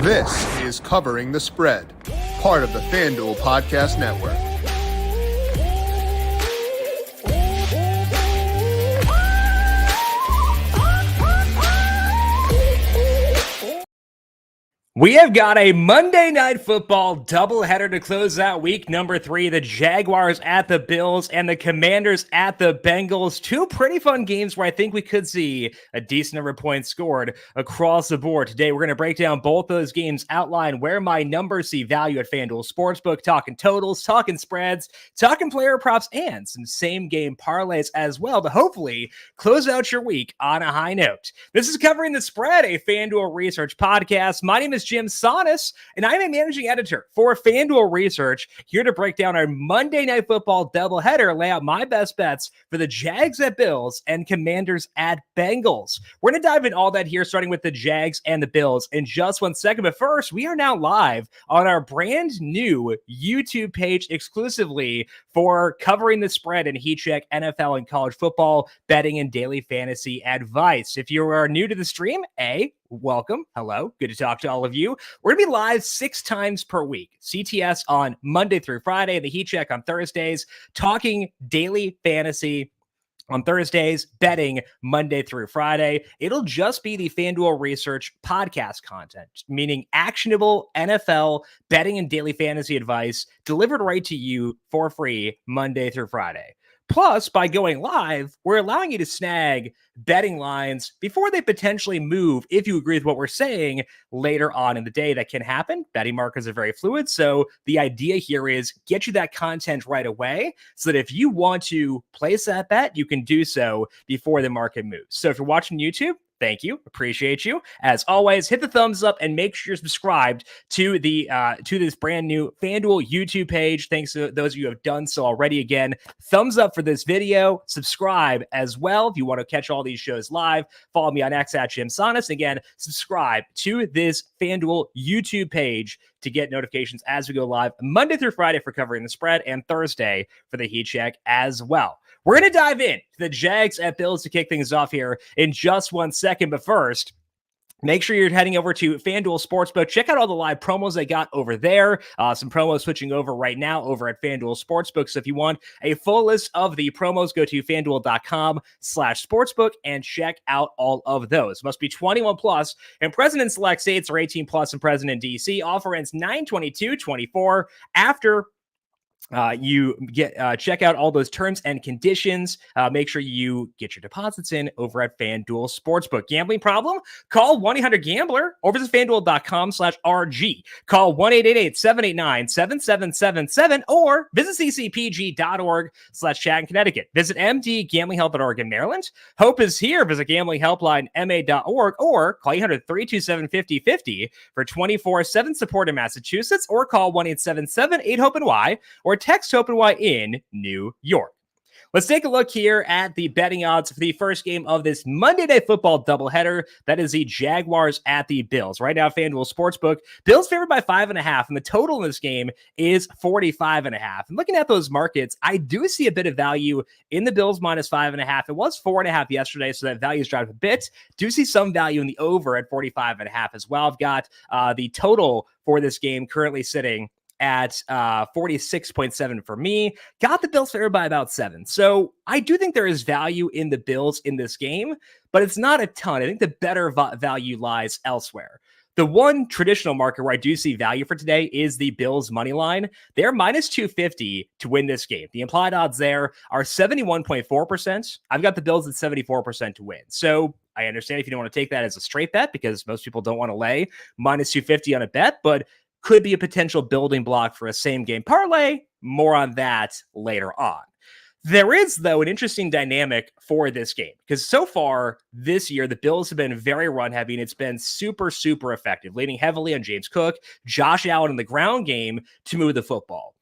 This is Covering the Spread, part of the FanDuel Podcast Network. We have got a Monday Night Football doubleheader to close out week number 3. The Jaguars at the Bills and the Commanders at the Bengals. Two pretty fun games where I think we could see a decent number of points scored across the board. Today, we're going to break down both those games, outline where my numbers see value at FanDuel Sportsbook, talking totals, talking spreads, talking player props, and some same-game parlays as well to hopefully close out your week on a high note. This is Covering the Spread, a FanDuel Research podcast. My name is JimSannes, and I'm a managing editor for FanDuel Research, here to break down our Monday Night Football doubleheader, lay out my best bets for the Jags at Bills and Commanders at Bengals. We're going to dive in all that here, starting with the Jags and the Bills in just 1 second. But first, we are now live on our brand new YouTube page exclusively for Covering the Spread and Heat Check NFL and college football betting and daily fantasy advice. If you are new to the stream, welcome. Hello. Good to talk to all of you. We're going to be live 6 times per week. CTS on Monday through Friday, the Heat Check on Thursdays, talking daily fantasy on Thursdays, betting Monday through Friday. It'll just be the FanDuel Research podcast content, meaning actionable NFL betting and daily fantasy advice delivered right to you for free Monday through Friday. Plus, by going live, we're allowing you to snag betting lines before they potentially move, if you agree with what we're saying, later on in the day. That can happen. Betting markets are very fluid. So the idea here is get you that content right away so that if you want to place that bet, you can do so before the market moves. So if you're watching YouTube, thank you. Appreciate you. As always, hit the thumbs up and make sure you're subscribed to this brand new FanDuel YouTube page. Thanks to those of you who have done so already. Again, thumbs up for this video. Subscribe as well if you want to catch all these shows live. Follow me on X at JimSannes. Again, subscribe to this FanDuel YouTube page to get notifications as we go live Monday through Friday for Covering the Spread and Thursday for the Heat Check as well. We're going to dive in to the Jags at Bills to kick things off here in just 1 second. But first, make sure you're heading over to FanDuel Sportsbook. Check out all the live promos they got over there. Some promos switching over right now over at FanDuel Sportsbook. So if you want a full list of the promos, go to FanDuel.com/sportsbook and check out all of those. Must be 21 plus and present in select states, or 18 plus and present in DC. Offer ends 9/22/24. After you get check out all those terms and conditions. Make sure you get your deposits in over at FanDuel Sportsbook. Gambling problem? Call 1-800-GAMBLER or visit FanDuel.com/RG. Call 1-888-789-7777 or visit ccpg.org/chat in Connecticut. Visit MD Gambling Help at Oregon, Maryland. Hope is here. Visit gamblinghelplinema.org or call 800-327-5050 for 24/7 support in Massachusetts, or call 1-877-8-HOPE-NY or text HOPE-NY in New York. Let's take a look here at the betting odds for the first game of this Monday Night Football doubleheader. That is the Jaguars at the Bills. Right now, FanDuel Sportsbook, Bills favored by 5.5, and the total in this game is 45.5. And looking at those markets, I do see a bit of value in the Bills minus 5.5. It was 4.5 yesterday, so that value's dropped a bit. Do see some value in the over at 45.5 as well. I've got the total for this game currently sitting at 46.7 for me. Got the Bills favored by about 7. So I do think there is value in the Bills in this game, but it's not a ton. I think the better value lies elsewhere. The one traditional market where I do see value for today is the Bills money line. They're minus 250 to win this game. The implied odds there are 71.4%. I've got the Bills at 74% to win. So I understand if you don't want to take that as a straight bet, because most people don't want to lay minus 250 on a bet, but could be a potential building block for a same game parlay. More on that later on. There is, though, an interesting dynamic for this game, because so far this year, the Bills have been very run heavy, and it's been super, super effective, leaning heavily on James Cook, Josh Allen in the ground game to move the football.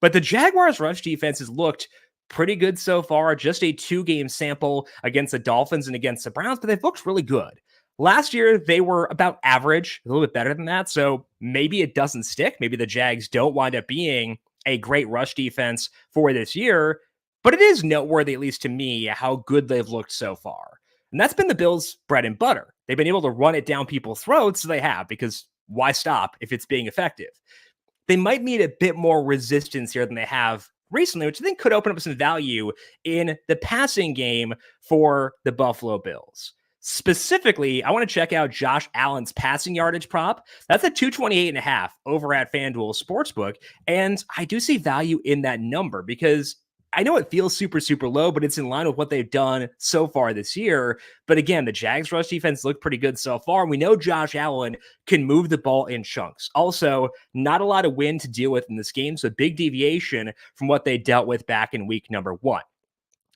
But the Jaguars' rush defense has looked pretty good so far. Just a 2-game sample against the Dolphins and against the Browns, but they've looked really good. Last year, they were about average, a little bit better than that. So maybe it doesn't stick. Maybe the Jags don't wind up being a great rush defense for this year. But it is noteworthy, at least to me, how good they've looked so far. And that's been the Bills' bread and butter. They've been able to run it down people's throats, so they have, because why stop if it's being effective? They might meet a bit more resistance here than they have recently, which I think could open up some value in the passing game for the Buffalo Bills. Specifically, I want to check out Josh Allen's passing yardage prop. That's a 228.5 over at FanDuel Sportsbook. And I do see value in that number because I know it feels super, super low, but it's in line with what they've done so far this year. But again, the Jags rush defense looked pretty good so far. And we know Josh Allen can move the ball in chunks. Also, not a lot of wind to deal with in this game. So big deviation from what they dealt with back in week number 1.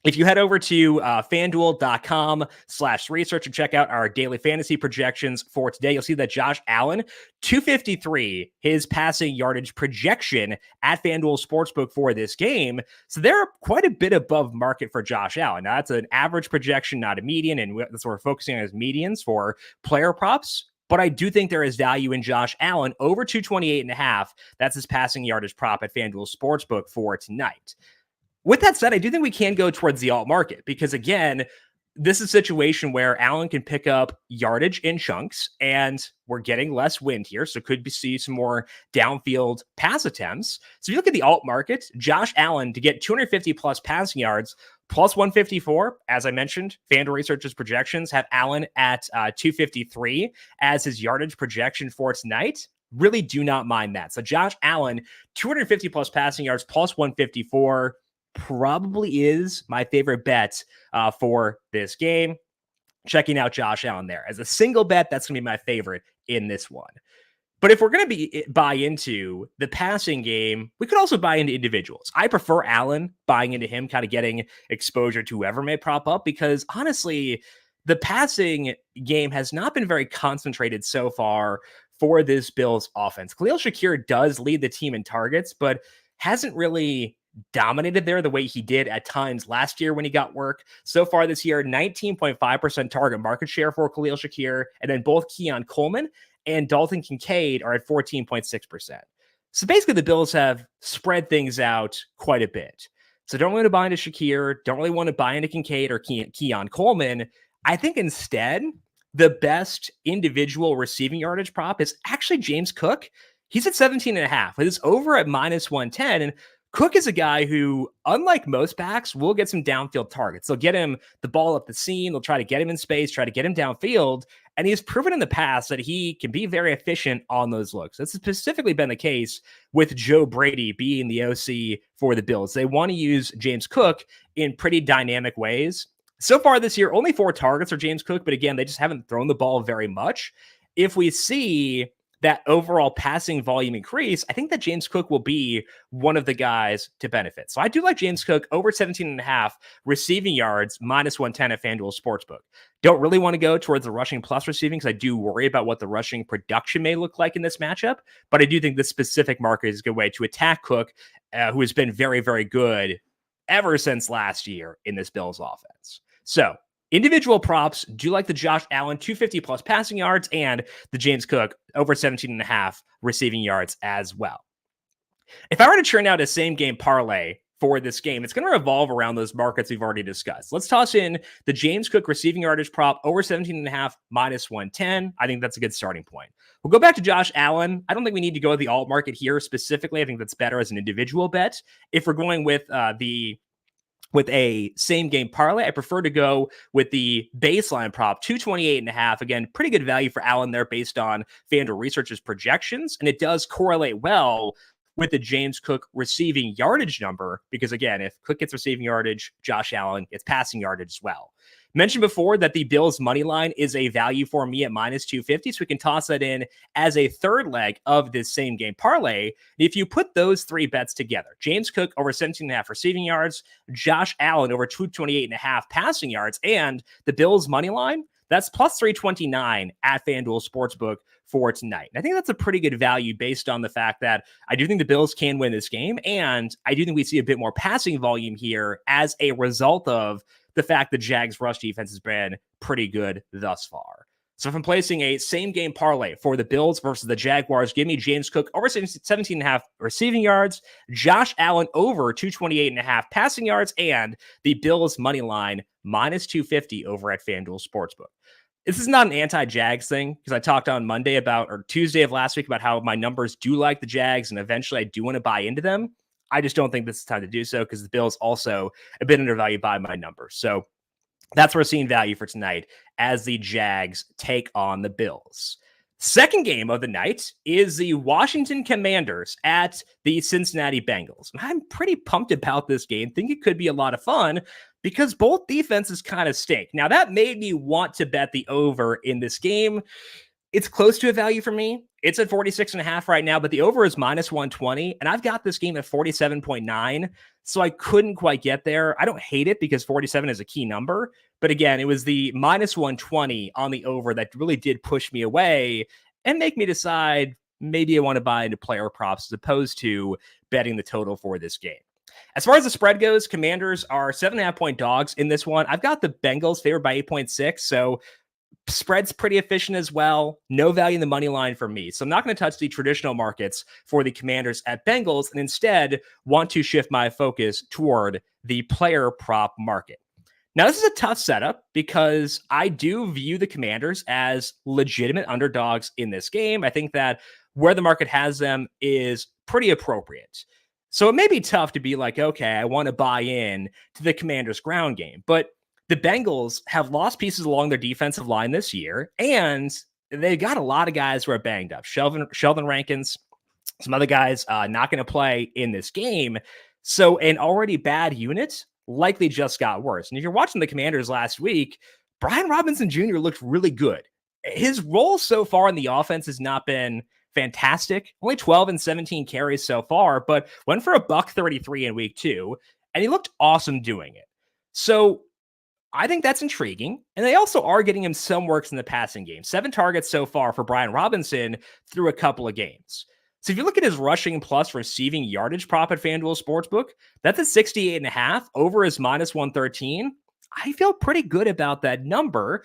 If you head over to FanDuel.com/research and check out our daily fantasy projections for today, you'll see that Josh Allen, 253, his passing yardage projection at FanDuel Sportsbook for this game. So they're quite a bit above market for Josh Allen. Now, that's an average projection, not a median, and that's what we're focusing on as medians for player props. But I do think there is value in Josh Allen over 228.5. That's his passing yardage prop at FanDuel Sportsbook for tonight. With that said, I do think we can go towards the alt market because, again, this is a situation where Allen can pick up yardage in chunks, and we're getting less wind here, so could see some more downfield pass attempts. So if you look at the alt market, Josh Allen to get 250-plus passing yards, plus 154, as I mentioned, FanDuel Research's projections have Allen at 253 as his yardage projection for tonight. Really do not mind that. So Josh Allen, 250-plus passing yards, plus 154, probably is my favorite bet for this game. Checking out Josh Allen there. As a single bet, that's going to be my favorite in this one. But if we're going to buy into the passing game, we could also buy into individuals. I prefer Allen, buying into him, kind of getting exposure to whoever may prop up, because honestly, the passing game has not been very concentrated so far for this Bills offense. Khalil Shakir does lead the team in targets, but hasn't really dominated there the way he did at times last year when he got work. So far this year, 19.5% target market share for Khalil Shakir, and then both Keon Coleman and Dalton Kincaid are at 14.6%. So basically the Bills have spread things out quite a bit. So don't want to buy into Shakir, don't really want to buy into Kincaid or Keon Coleman. I think instead, the best individual receiving yardage prop is actually James Cook. He's at 17.5. It is over at minus 110. And Cook is a guy who, unlike most backs, will get some downfield targets. They'll get him the ball up the seam. They'll try to get him in space, try to get him downfield. And he's proven in the past that he can be very efficient on those looks. That's specifically been the case with Joe Brady being the OC for the Bills. They want to use James Cook in pretty dynamic ways. So far this year, only 4 targets are James Cook, but again, they just haven't thrown the ball very much. If we see that overall passing volume increase, I think that James Cook will be one of the guys to benefit. So I do like James Cook over 17.5 receiving yards, minus 110 at FanDuel Sportsbook. Don't really want to go towards the rushing plus receiving because I do worry about what the rushing production may look like in this matchup. But I do think this specific market is a good way to attack Cook, who has been very, very good ever since last year in this Bills offense. So individual props, do like the Josh Allen 250-plus passing yards and the James Cook over 17.5 receiving yards as well. If I were to churn out a same-game parlay for this game, it's going to revolve around those markets we've already discussed. Let's toss in the James Cook receiving yardage prop over 17.5, minus 110. I think that's a good starting point. We'll go back to Josh Allen. I don't think we need to go with the alt market here specifically. I think that's better as an individual bet. If we're going with with a same game parlay, I prefer to go with the baseline prop, 228.5. Again, pretty good value for Allen there based on FanDuel Research's projections. And it does correlate well with the James Cook receiving yardage number, because again, if Cook gets receiving yardage, Josh Allen gets passing yardage as well. Mentioned before that the Bills money line is a value for me at minus 250, so we can toss that in as a third leg of this same game parlay. If you put those 3 bets together, James Cook over 17.5 receiving yards, Josh Allen over 228.5 passing yards, and the Bills money line, that's plus 329 at FanDuel Sportsbook for tonight. And I think that's a pretty good value based on the fact that I do think the Bills can win this game, and I do think we see a bit more passing volume here as a result of the fact that Jags rush defense has been pretty good thus far. So if I'm placing a same game parlay for the Bills versus the Jaguars, give me James Cook over 17.5 receiving yards, Josh Allen over 228.5 passing yards, and the Bills money line minus 250 over at FanDuel Sportsbook. this is not an anti-Jags thing, because I talked on Monday or Tuesday of last week about how my numbers do like the Jags and eventually I do want to buy into them. I just don't think this is time to do so because the Bills also a bit undervalued by my numbers. So that's where we're seeing value for tonight as the Jags take on the Bills. Second game of the night is the Washington Commanders at the Cincinnati Bengals. And I'm pretty pumped about this game. Think it could be a lot of fun because both defenses kind of stink. Now, that made me want to bet the over in this game. It's close to a value for me. It's at 46.5 right now, but the over is minus 120, and I've got this game at 47.9, so I couldn't quite get there. I don't hate it because 47 is a key number, but again, it was the minus 120 on the over that really did push me away and make me decide maybe I want to buy into player props as opposed to betting the total for this game. As far as the spread goes, Commanders are 7.5-point dogs in this one. I've got the Bengals favored by 8.6, so spread's pretty efficient as well. No value in the money line for me. So I'm not going to touch the traditional markets for the Commanders at Bengals and instead want to shift my focus toward the player prop market. Now, this is a tough setup because I do view the Commanders as legitimate underdogs in this game. I think that where the market has them is pretty appropriate. So it may be tough to be like, okay, I want to buy in to the Commanders ground game, but the Bengals have lost pieces along their defensive line this year, and they got a lot of guys who are banged up. Sheldon Rankins, some other guys not going to play in this game. So an already bad unit likely just got worse. And if you're watching the Commanders last week, Brian Robinson Jr. looked really good. His role so far in the offense has not been fantastic. Only 12 and 17 carries so far, but went for $133 in week 2, and he looked awesome doing it. So I think that's intriguing. And they also are getting him some works in the passing game. 7 targets so far for Brian Robinson through a couple of games. So if you look at his rushing plus receiving yardage prop at FanDuel Sportsbook, that's at 68.5 over his minus 113. I feel pretty good about that number.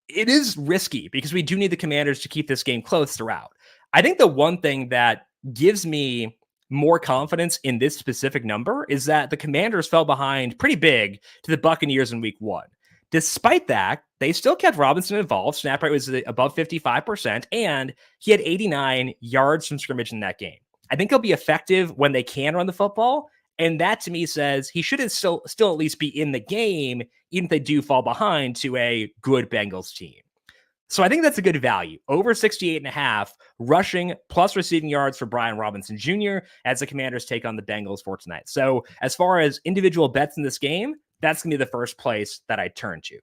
It is risky because we do need the Commanders to keep this game close throughout. I think the one thing that gives me more confidence in this specific number is that the Commanders fell behind pretty big to the Buccaneers in week 1. Despite that, they still kept Robinson involved. Snap rate was above 55%, and he had 89 yards from scrimmage in that game. I think he'll be effective when they can run the football, and that to me says he should still at least be in the game, even if they do fall behind to a good Bengals team. So I think that's a good value. Over 68.5 rushing plus receiving yards for Brian Robinson Jr. as the Commanders take on the Bengals for tonight. So as far as individual bets in this game, that's going to be the first place that I turn to.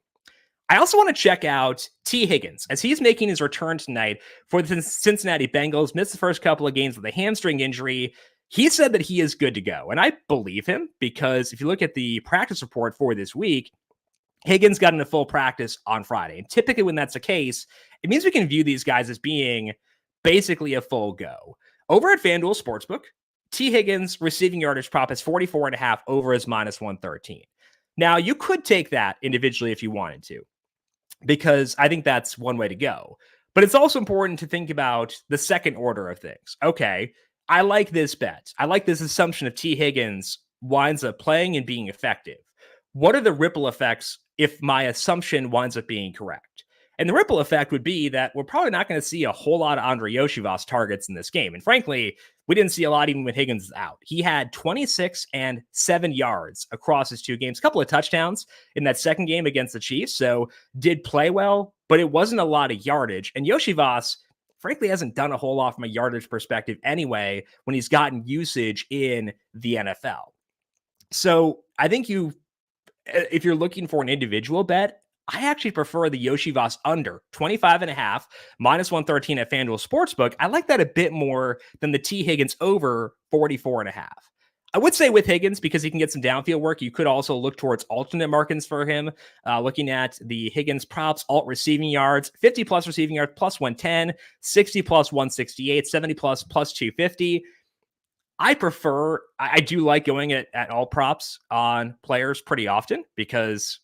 I also want to check out T. Higgins as he's making his return tonight for the Cincinnati Bengals. Missed the first couple of games with a hamstring injury. He said that he is good to go. And I believe him because if you look at the practice report for this week, Higgins got into full practice on Friday. And typically when that's the case, it means we can view these guys as being basically a full go. Over at FanDuel Sportsbook, T. Higgins receiving yardage prop is 44.5 over his minus 113. Now, you could take that individually if you wanted to, because I think that's one way to go. But it's also important to think about the second order of things. Okay, I like this bet. I like this assumption of T. Higgins winds up playing and being effective. What are the ripple effects if my assumption winds up being correct? And the ripple effect would be that we're probably not going to see a whole lot of Andre Yoshivas targets in this game. And frankly, we didn't see a lot even when Higgins is out. He had 26 and 7 yards across his 2 games, a couple of touchdowns in that second game against the Chiefs. So did play well, but it wasn't a lot of yardage. And Yoshivas, frankly, hasn't done a whole lot from a yardage perspective anyway when he's gotten usage in the NFL. So I think if you're looking for an individual bet, I actually prefer the Yoshivas under 25.5 minus 113 at FanDuel Sportsbook. I like that a bit more than the T. Higgins over 44.5. I would say with Higgins, because he can get some downfield work, you could also look towards alternate markings for him. Looking at the Higgins props, alt receiving yards, 50 plus receiving yards plus 110, 60 plus 168, 70 plus 250. I do like going at all props on players pretty often because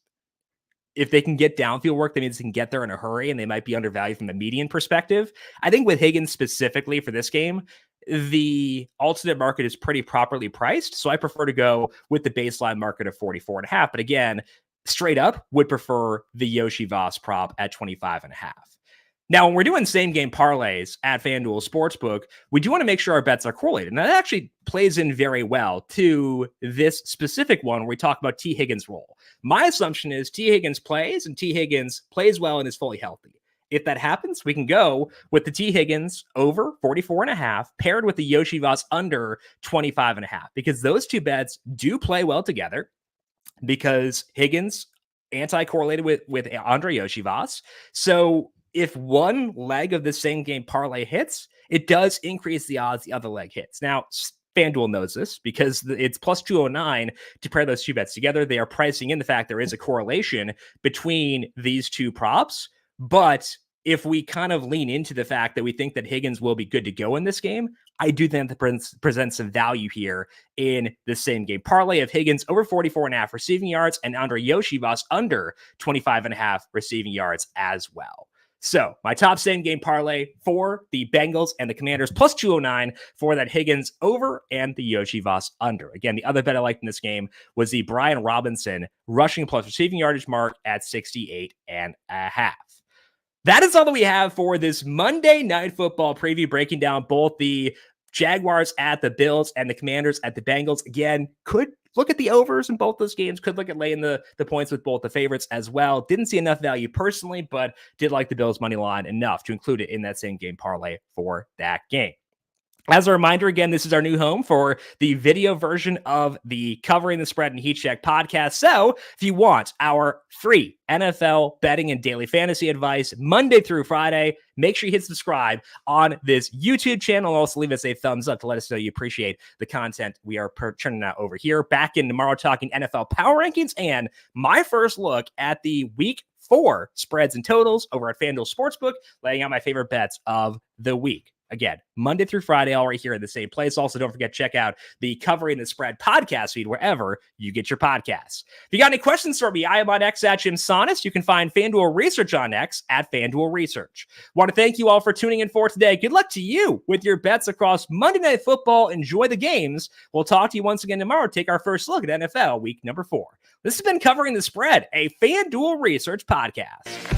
if they can get downfield work, that means they can get there in a hurry and they might be undervalued from a median perspective. I think with Higgins specifically for this game, the alternate market is pretty properly priced. So I prefer to go with the baseline market of 44.5. But again, straight up would prefer the Yoshi Voss prop at 25.5. Now, when we're doing same game parlays at FanDuel Sportsbook, we do want to make sure our bets are correlated. And that actually plays in very well to this specific one where we talk about T. Higgins' role. My assumption is T. Higgins plays and T. Higgins plays well and is fully healthy. If that happens, we can go with the T. Higgins over 44.5 paired with the Yoshi Voss under 25.5 because those two bets do play well together because Higgins anti-correlated with Andre Yoshi Voss. So if one leg of the same game parlay hits, it does increase the odds the other leg hits. Now, FanDuel knows this because it's plus 209 to pair those two bets together. They are pricing in the fact there is a correlation between these two props. But if we kind of lean into the fact that we think that Higgins will be good to go in this game, I do think that presents some value here in the same game parlay of Higgins over 44.5 receiving yards and Andre Yoshi Voss under 25.5 receiving yards as well. So my top same game parlay for the Bengals and the Commanders plus 209 for that Higgins over and the Yoshi Voss under. Again, the other bet I liked in this game was the Brian Robinson rushing plus receiving yardage mark at 68.5. That is all that we have for this Monday Night Football preview, breaking down both the Jaguars at the Bills and the Commanders at the Bengals. Again, could look at the overs in both those games, could look at laying the points with both the favorites as well. Didn't see enough value personally, but did like the Bills money line enough to include it in that same game parlay for that game. As a reminder, again, this is our new home for the video version of the Covering the Spread and Heat Check podcast. So if you want our free NFL betting and daily fantasy advice Monday through Friday, make sure you hit subscribe on this YouTube channel. Also leave us a thumbs up to let us know you appreciate the content we are churning out over here. Back in tomorrow talking NFL power rankings and my first look at the week 4 spreads and totals over at FanDuel Sportsbook, laying out my favorite bets of the week. Again, Monday through Friday, all right here in the same place. Also, don't forget to check out the Covering the Spread podcast feed wherever you get your podcasts. If you got any questions for me, I am on X at JimSannes. You can find FanDuel Research on X at FanDuel Research. Want to thank you all for tuning in for today. Good luck to you with your bets across Monday Night Football. Enjoy the games. We'll talk to you once again tomorrow. Take our first look at NFL week number 4. This has been Covering the Spread, a FanDuel Research podcast.